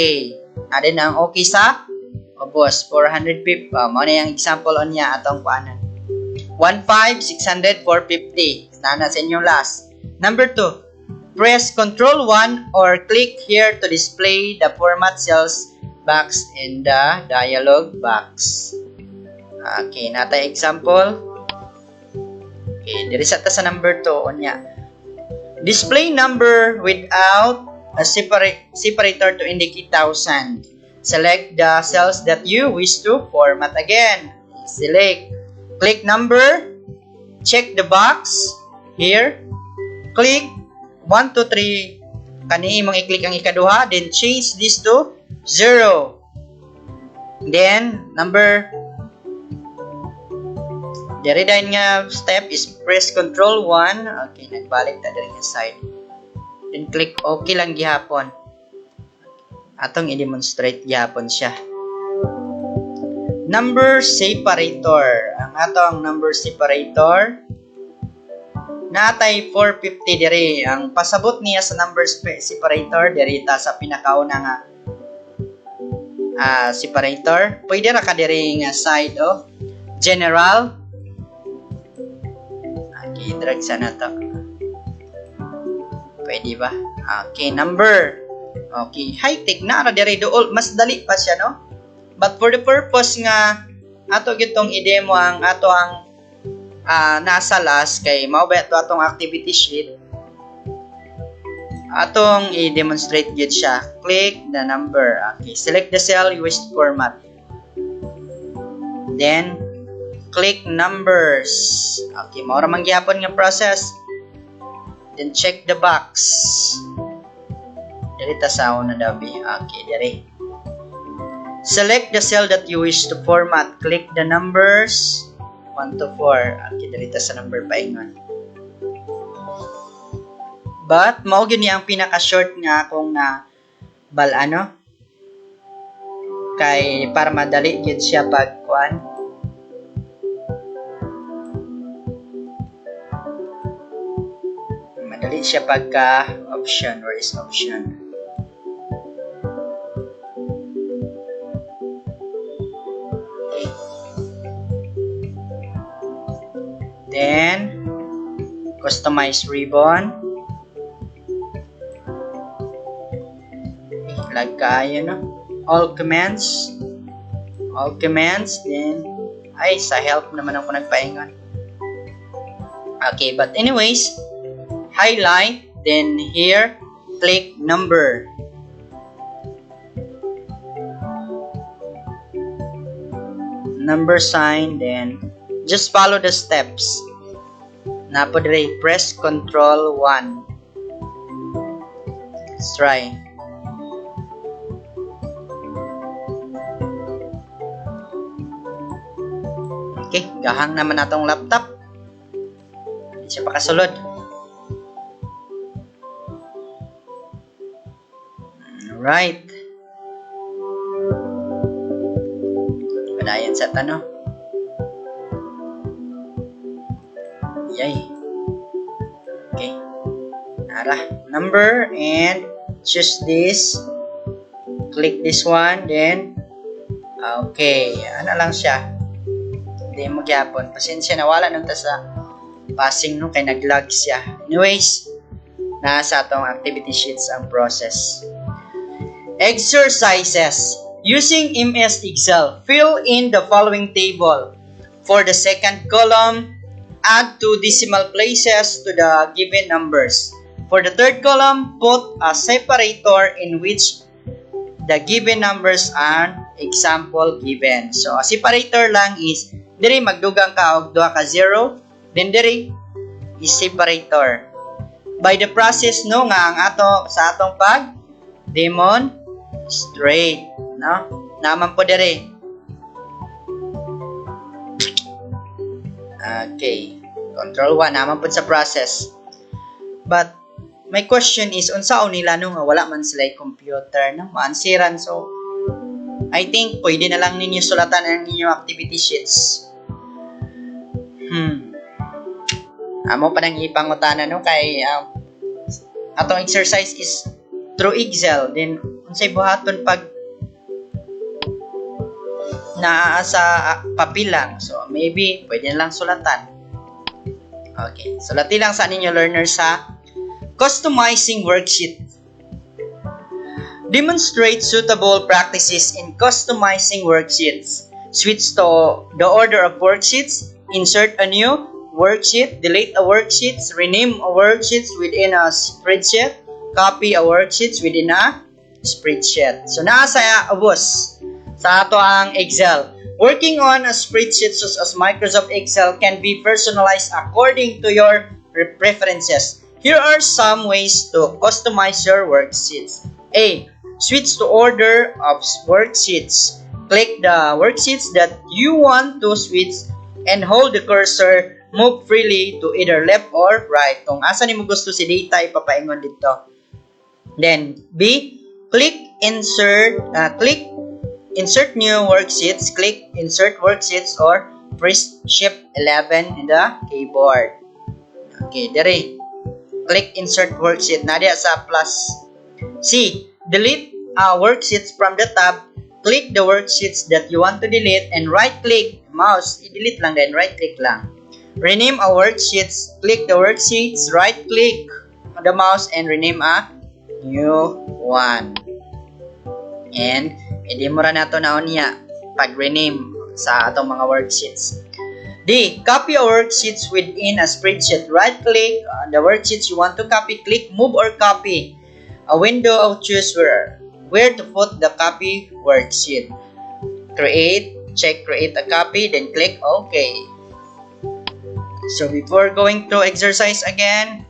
Adin ang OK sa boss, 450. Mao na yung example on niya atong kuanan. 15, 600, 450. Sana sa inyong last. Number 2. Press Ctrl 1 or click here to display the format cells box in the dialog box. Okay, natay example. Okay, diri sa number 2 on niya. Display number without a separator to indicate thousand. Select the cells that you wish to format again. Select. Click number. Check the box. Here. Click 1, 2, 3. Kani imong i-click ang ikaduha. Then change this to 0. Then, number. Dari dahil nga step is press Ctrl 1. Okay, nagbalik ta dari nga side. Then click OK lang gihapon. Atong i-demonstrate gyapon siya. Number separator. Ang atong number separator natay 450 diri. Ang pasabot niya sa number separator diri ta sa pinakauna nga separator. Pwede ra ka diri nga side general. Okay, drag sa na to. Pwede ba? Okay, number. Okay, high-tech na ara diri dool, mas dali pa siya, no? But for the purpose nga ato gitong i-demo ang ato ang nasa last kay mao ba ito atong activity sheet. Atong i-demonstrate gid siya. Click the number. Okay, select the cell you wish to format. Then click numbers. Okay, mao ra man gyapon nga process. Then check the box. Diri ta sa una daw bi. Okay, diri. Select the cell that you wish to format. Click the numbers. 1 to 4. Okay, dalita sa number paingon. But, mao gyud niya ang pinaka-short nga akong na balano. Kay, para madali gyud siya pagkuan. Madali siya pagka option. Where is option? Then, customize ribbon. Lag kayo, no? All commands. All commands. Then, ay, sa help naman ako nagpaingon. Okay, but anyways, highlight. Then, here, click number. Number sign. Then, just follow the steps. Napo dire, press Control 1. Let's try. Okay, gahang naman natong laptop. Hindi siya pakasulod. Alright. Padayon sa tanong. Yay. Okay. Nara. Number and choose this. Click this one. Then, okay. Ano lang siya. Hindi magyapon. Pasensya na wala nung ta sa passing no. Kay nag-lag siya. Anyways, nasa atong activity sheets ang process. Exercises. Using MS Excel, fill in the following table. For the second column, add 2 decimal places to the given numbers. For the third column, put a separator in which the given numbers are example given. So, a separator lang is, diri magdugang ka og duha ka 0, then diri is separator. By the process no nga ang sa atong pag demonstrate, no? Naman po diri. Okay. Control 1 naman po sa process. But my question is unsaon nila no nga wala man sila computer no maansiran, so I think pwede na lang ninyo sulatan ang inyong activity sheets. Amo pa nang ipangutana no kay atong exercise is through Excel, then unsay buhaton pag naa sa papel lang, so maybe pwede na lang sulatan. Okay, sulati lang sa ninyo learners sa customizing worksheet. Demonstrate suitable practices in customizing worksheets. Switch to the order of worksheets. Insert a new worksheet. Delete a worksheet. Rename a worksheet within a spreadsheet. Copy a worksheet within a spreadsheet. So, nasa abos sa ato ang Excel. Working on a spreadsheet such as Microsoft Excel can be personalized according to your preferences. Here are some ways to customize your worksheets. A. Switch to order of worksheets. Click the worksheets that you want to switch and hold the cursor. Move freely to either left or right. Kung asa nimo gusto si data, ipapaingon dito. Then, B. Click Insert new worksheets. Click Insert Worksheets or press Shift 11 in the keyboard. Okay, dere. Click Insert Worksheet. Nadia sa plus. C. Delete worksheets from the tab. Click the worksheets that you want to delete and right-click. Mouse, i-delete lang din. Right-click lang. Rename a worksheets. Click the worksheets. Right-click on the mouse and rename a new one. And hindi mo ra nato naon niya pag-rename sa atong mga worksheets. D. Copy a worksheets within a spreadsheet. Right-click on the worksheets you want to copy. Click Move or Copy. A window of choose where to put the copy worksheet. Check Create a copy, then click OK. So before going to exercise again,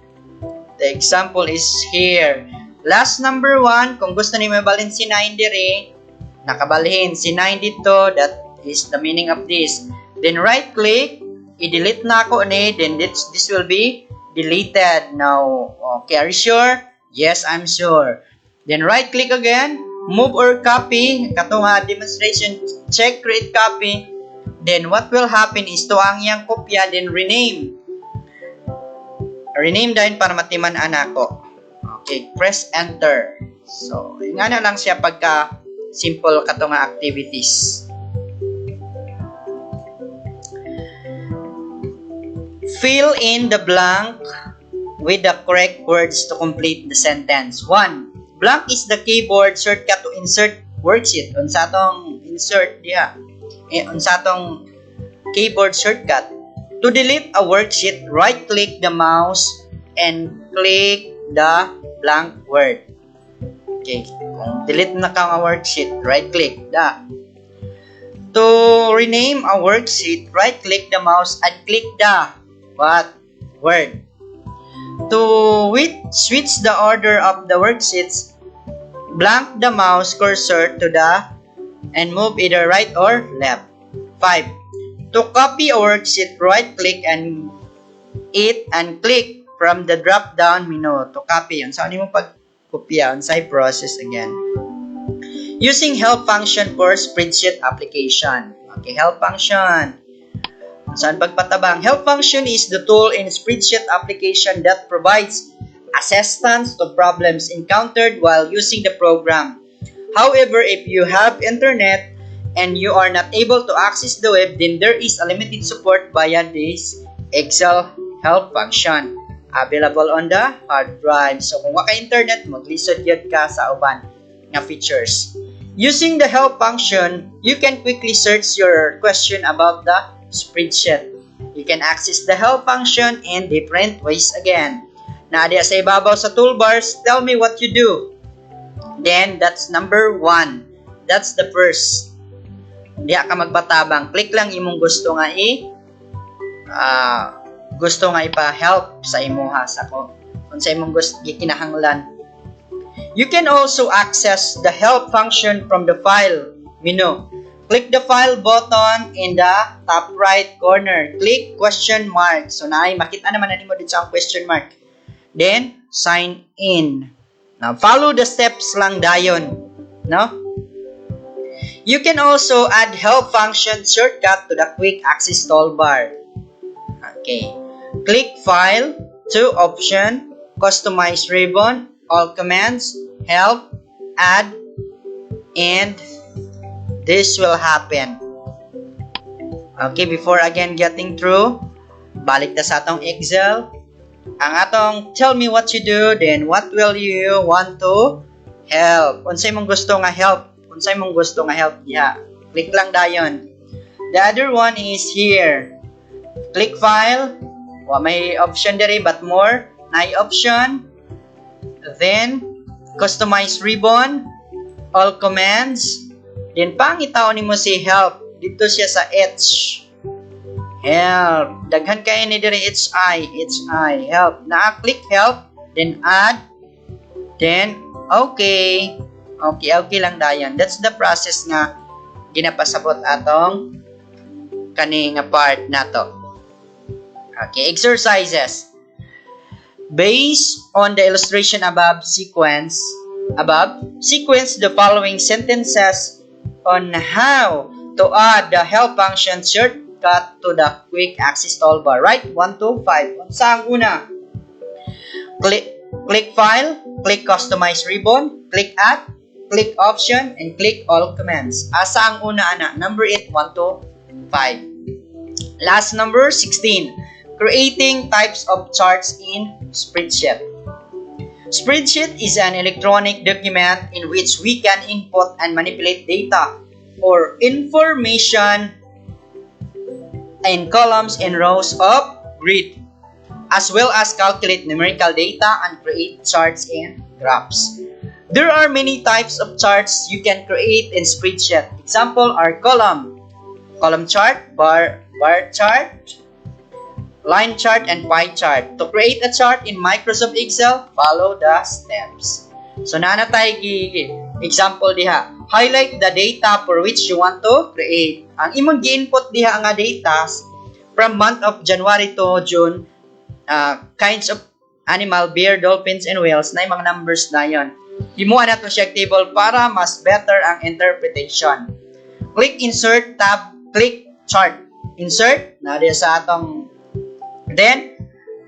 the example is here. Last number 1, kung gusto niyo mabalhin si 9 dire, nakabalhin si 9 dito, that is the meaning of this. Then right click, i-delete na ako ni, then this will be deleted. Now, okay, are you sure? Yes, I'm sure. Then right click again, move or copy, kato nga demonstration, check create copy. Then what will happen is to ang yang kopya, then rename. Rename din para matiman anako. Okay, press enter. So, nga na lang siya pagka simple kato nga activities. Fill in the blank with the correct words to complete the sentence. 1. Blank is the keyboard shortcut to insert worksheet. Unsa tong insert diha? Unsa tong keyboard shortcut? To delete a worksheet, right-click the mouse and click the blank word. Okay. Kung delete na ka nga worksheet, right-click da. To rename a worksheet, right-click the mouse and click the what? Word. To switch the order of the worksheets, blank the mouse cursor to the and move either right or left. 5. To copy a worksheet, right-click and it and click from the drop-down menu to copy. Yun. Saan mo pag-kopya? Unsay process again. Using help function for spreadsheet application. Okay, help function. Saan pagpatabang? Help function is the tool in spreadsheet application that provides assistance to problems encountered while using the program. However, if you have internet and you are not able to access the web, then there is a limited support via this Excel help function available on the hard drive. So kung waka internet, maglisod yun ka sa uban nga features. Using the help function, you can quickly search your question about the spreadsheet. You can access the help function in different ways again. Nadia sa ibabaw sa toolbars, tell me what you do. Then, that's number 1. That's the first. Hindi ka magbatabang. Click lang imong gusto nga ipa-help sa imuha sa ko. Kung sa imong gusto gikinahanglan. You can also access the help function from the file menu. Click the file button in the top right corner. Click question mark. So makita naman na nimo dito sa question mark. Then sign in. Now follow the steps lang dayon, no? You can also add help function shortcut to the quick access toolbar. Okay. Click file, to option, customize ribbon, all commands, help, add, and this will happen. Okay, before again getting through, balik ta sa atong Excel. Ang atong tell me what you do, then what will you want to help. Unsay mong gusto nga help? Unsay mong gusto nga help? Yeah. Click lang dayon. The other one is here. Click file. May option dere but more. Nay option. Then customize ribbon, all commands. Then pangitaw nimo si help. Dito siya sa H. Help. Daghan kay ni diri HI, help. Na-click help, then add, then okay. Okay lang dayon. That's the process nga ginapasabot atong kani nga part nato. Okay, exercises. Based on the illustration above, sequence the following sentences on how to add the help function shortcut to the quick access toolbar. Right? 1 to 5. Unsa ang una? Click file, click customize ribbon, click add, click option, and click all commands. Asa ang una ana? Number 8, 1 to 5. Last number 16. Creating types of charts in spreadsheet. Spreadsheet is an electronic document in which we can input and manipulate data or information in columns and rows of grid, as well as calculate numerical data and create charts and graphs. There are many types of charts you can create in spreadsheet. Example are column chart, bar chart, line chart, and pie chart. To create a chart in Microsoft Excel, follow the steps. So na tayo example diha. Highlight the data for which you want to create. Ang imong gi-input diha nga data from month of January to June, kinds of animal, bear, dolphins, and whales, na yung mga numbers na yon. Himuha na to siya table para mas better ang interpretation. Click insert, tab, click chart. Insert, na diya sa atong, then,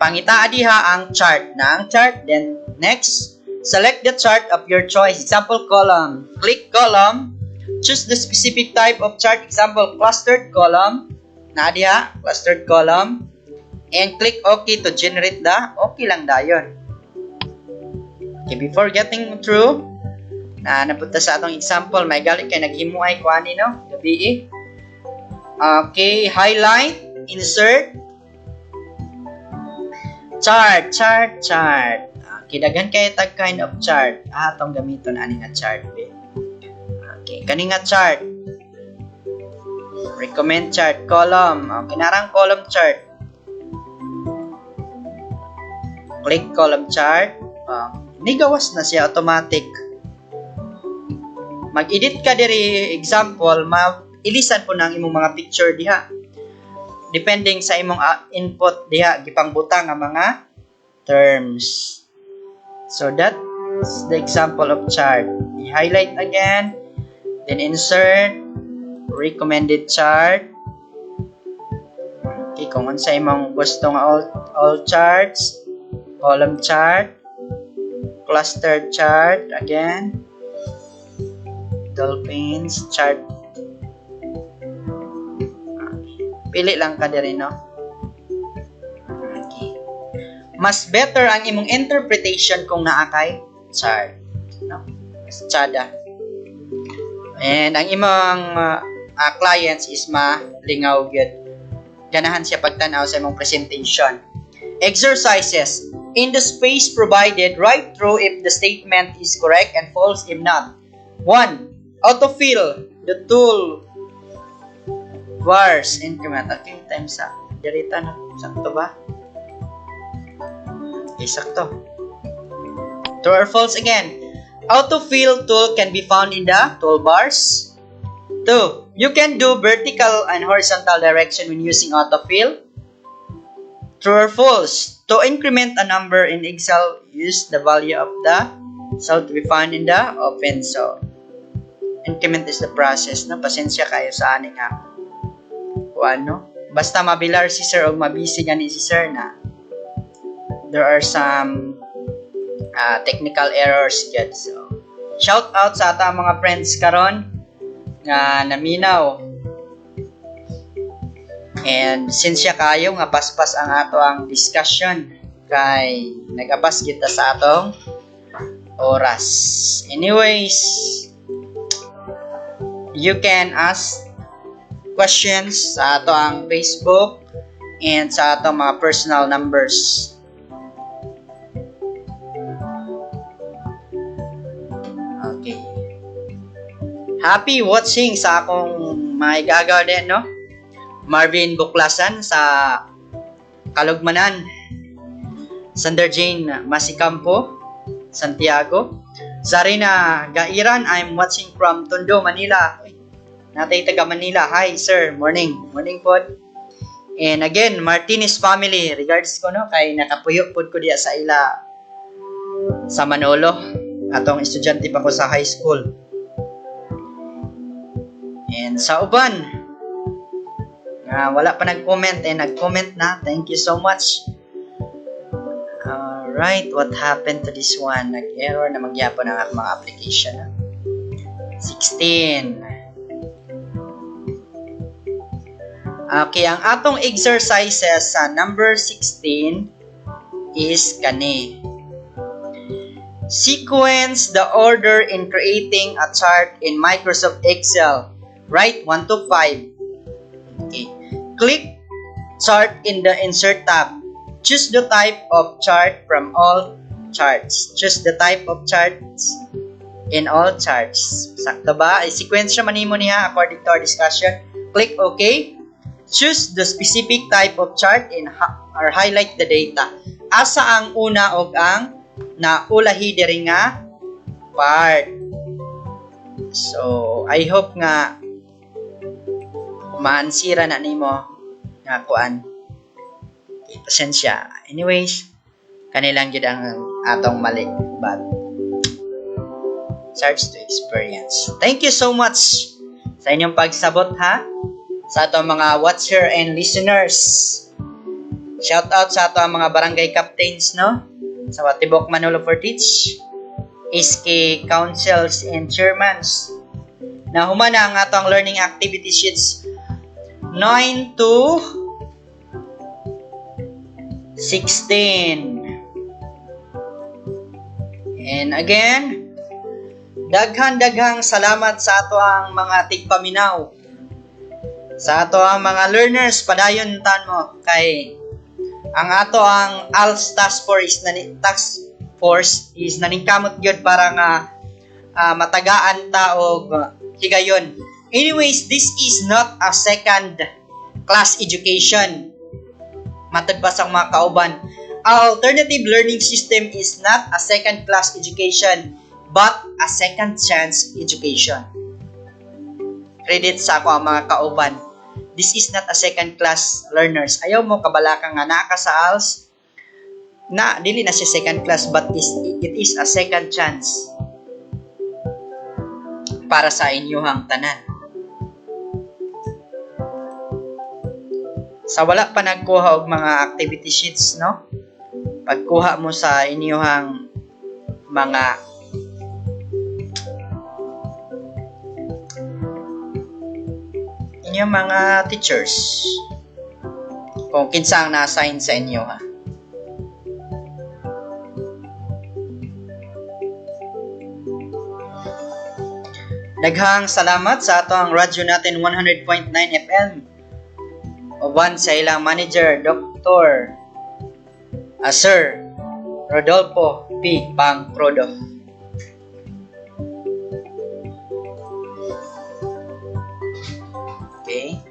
pangitaa diha ang chart na ang chart, then next, select the chart of your choice. Example, column. Click column, choose the specific type of chart. Example, clustered column. Na diha, clustered column. And click OK to generate the OK lang dayon. Okay, before getting through, napunta sa atong example, may galit kay naghimuay ko ani no, gabi. Okay, highlight, insert, chart. Okay, daghan kay tag kind of chart. Atong gamiton ani nga chart. Okay, kani nga chart. Recommend chart, column. Okay, narang column chart. Click column chart. Nigawas na siya automatic. Mag-edit ka diri, example, ilisan po ng imong mga picture diha. Depending sa imong input diha, gipangbutang nga mga terms. So that's the example of chart. I-highlight again, then insert, recommended chart. Okay, kung unsa imong gusto nga all charts, column chart, cluster chart, again, dolphins chart. Pili lang ka diri, no? Okay. Mas better ang imong interpretation kung naa kay chart, no? Chada. And ang imong clients is malingaw gyud. Ganahan siya pagtanaw sa imong presentation. Exercises. In the space provided, write through if the statement is correct and false if not. 1. Autofill the tool bars increment. Okay, times sa dirita na. Sakto ba? Okay, sakto. True or false again. Autofill tool can be found in the toolbars. 2. You can do vertical and horizontal direction when using autofill. True or false? To increment a number in Excel, use the value of the cell to be found in the open cell. Increment is the process, no? Pasensya kayo sa aning ano? Basta mabilar si sir o mabisi gani si sir na there are some technical errors dyan. So, shout out sa atang mga friends karon nga naminaw. And sinsya kayo nga paspas ang ato ang discussion kay nagapas kita sa atong oras. Anyways, you can ask questions sa ato ang Facebook and sa ato mga personal numbers. Okay. Happy watching sa akong mga igagaw din, no? Marvin Buklasan sa Kalugmanan, Sander Jane Masicampo, Santiago, Zarina Gairan, I'm watching from Tondo, Manila. Natay taga Manila. Hi sir, morning pod. And again, Martinez family, regards ko no kay nakapuyo pod ko diya sa ila sa Manolo. Atong estudyante pa ko sa high school. And sa uban wala pa nag-comment nag-comment na. Thank you so much. Alright, what happened to this one? Nag-error na magyapon ang mga application. 16. Okay, ang atong exercises sa number 16 is kani. Sequence the order in creating a chart in Microsoft Excel. Write 1 to 5. Okay. Click chart in the insert tab. Choose the type of chart from all charts. Choose the type of charts in all charts. Sakto ba? I-sequence siya manimo niya according to our discussion. Click OK. Choose the specific type of chart or highlight the data. Asa ang una og ang naulahi diri nga part. So, I hope nga maansira na nimo nga kuan. Pasensya. Anyways, kanilang jud ang atong mali. But starts to experience. Thank you so much sa inyong pagsabot ha. Sa atong mga watcher and listeners. Shout out sa atong mga barangay captains, no? Sa Watibok Manolo Fortich, SK councils and chairmans. Na humana ang atong learning activity sheets 9 to 16. And again, daghang salamat sa ato ang mga tigpaminaw. Sa ato ang mga learners, padayon tan mo kay ang ato ang ALS task force is naningkamot gyud para nga matagaan ta og higayon. Anyways, this is not a second class education. Matod pa sa mga kauban. Alternative learning system is not a second class education but a second chance education. Credit sa ako ang mga kauban. This is not a second class learners. Ayaw mo kabalaka nga naa ka sa ALS na dili na siya second class but it is a second chance para sa inyong tanan. Sa wala pa nagkuha og mga activity sheets, no? Pagkuha mo sa inyong mga teachers kung kinsa ang na-assign sa inyo ha. Daghang salamat sa atong radyo natin 100.9 FM. Uban sa ilang manager, Dr. Sir Rodolfo P. Pangprodo. Okay.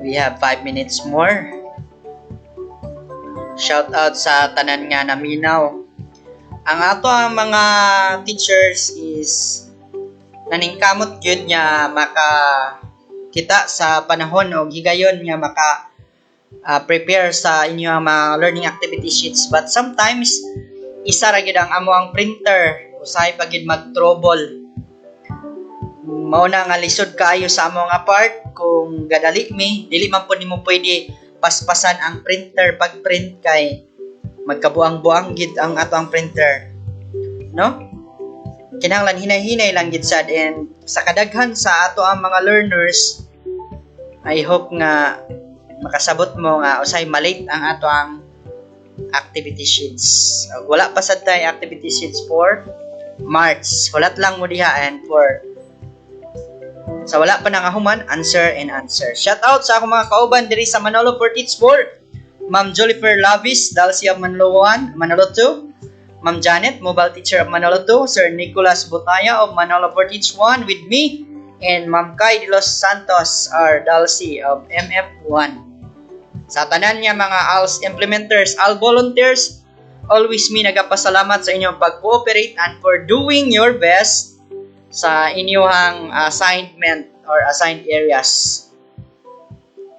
We have 5 minutes more. Shout out sa tanan nga naminaw. Ang ato ang mga teachers is naningkamot gyud nya kita sa panahon o higayon nga prepare sa inyong mga learning activity sheets, but sometimes isa ra gyud ang amo ang printer usahay pa gyud mag-trouble. Mao na nga lisod kaayo sa amo nga part kung gadali dili man po nimo pwede paspasan ang printer pag print kay magkabuang-buang gid ang ato ang printer, no? Kinahanglan hinay-hinay lang gid sad, and sa kadaghan sa ato ang mga learners, I hope nga makasabot mo nga usay malate ang ato ang activity sheets. Wala pa sad tay activity sheets for March. Hulat lang mo diha, and for sa wala pa nangahuman, answer. Shout out sa akong mga kauban diri sa Manolo Fortich 4. Ma'am Jolifer Lavis, Dalcy of Manolo 1, Manolo 2, Ma'am Janet, Mobile Teacher of Manolo 2, Sir Nicholas Butaya of Manolo Fortich 1 with me, and Ma'am Kai de los Santos, our Dalcy of MF1. Sa tanan niya mga ALS implementers, AL volunteers, always me nagapasalamat sa inyong pag-cooperate and for doing your best sa inyong assignment or assigned areas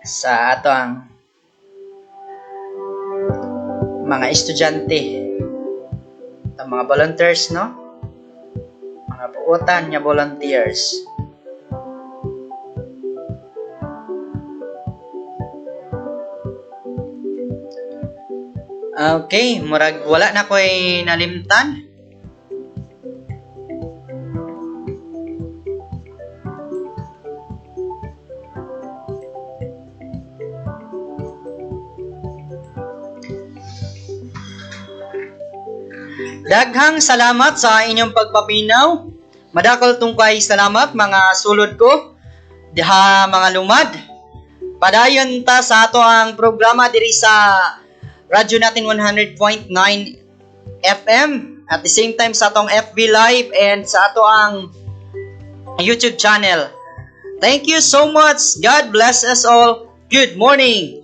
sa atong mga estudyante, itong mga volunteers, no? Mga puutan niya volunteers. Okay, murag wala na ko'y nalimtan. Daghang salamat sa inyong pagpapinaw. Madakol tungkay salamat mga sulod ko, diha mga lumad. Padayon ta sa ato ang programa diri sa radyo natin 100.9 FM. At the same time sa atong FB Live and sa ato ang YouTube channel. Thank you so much. God bless us all. Good morning.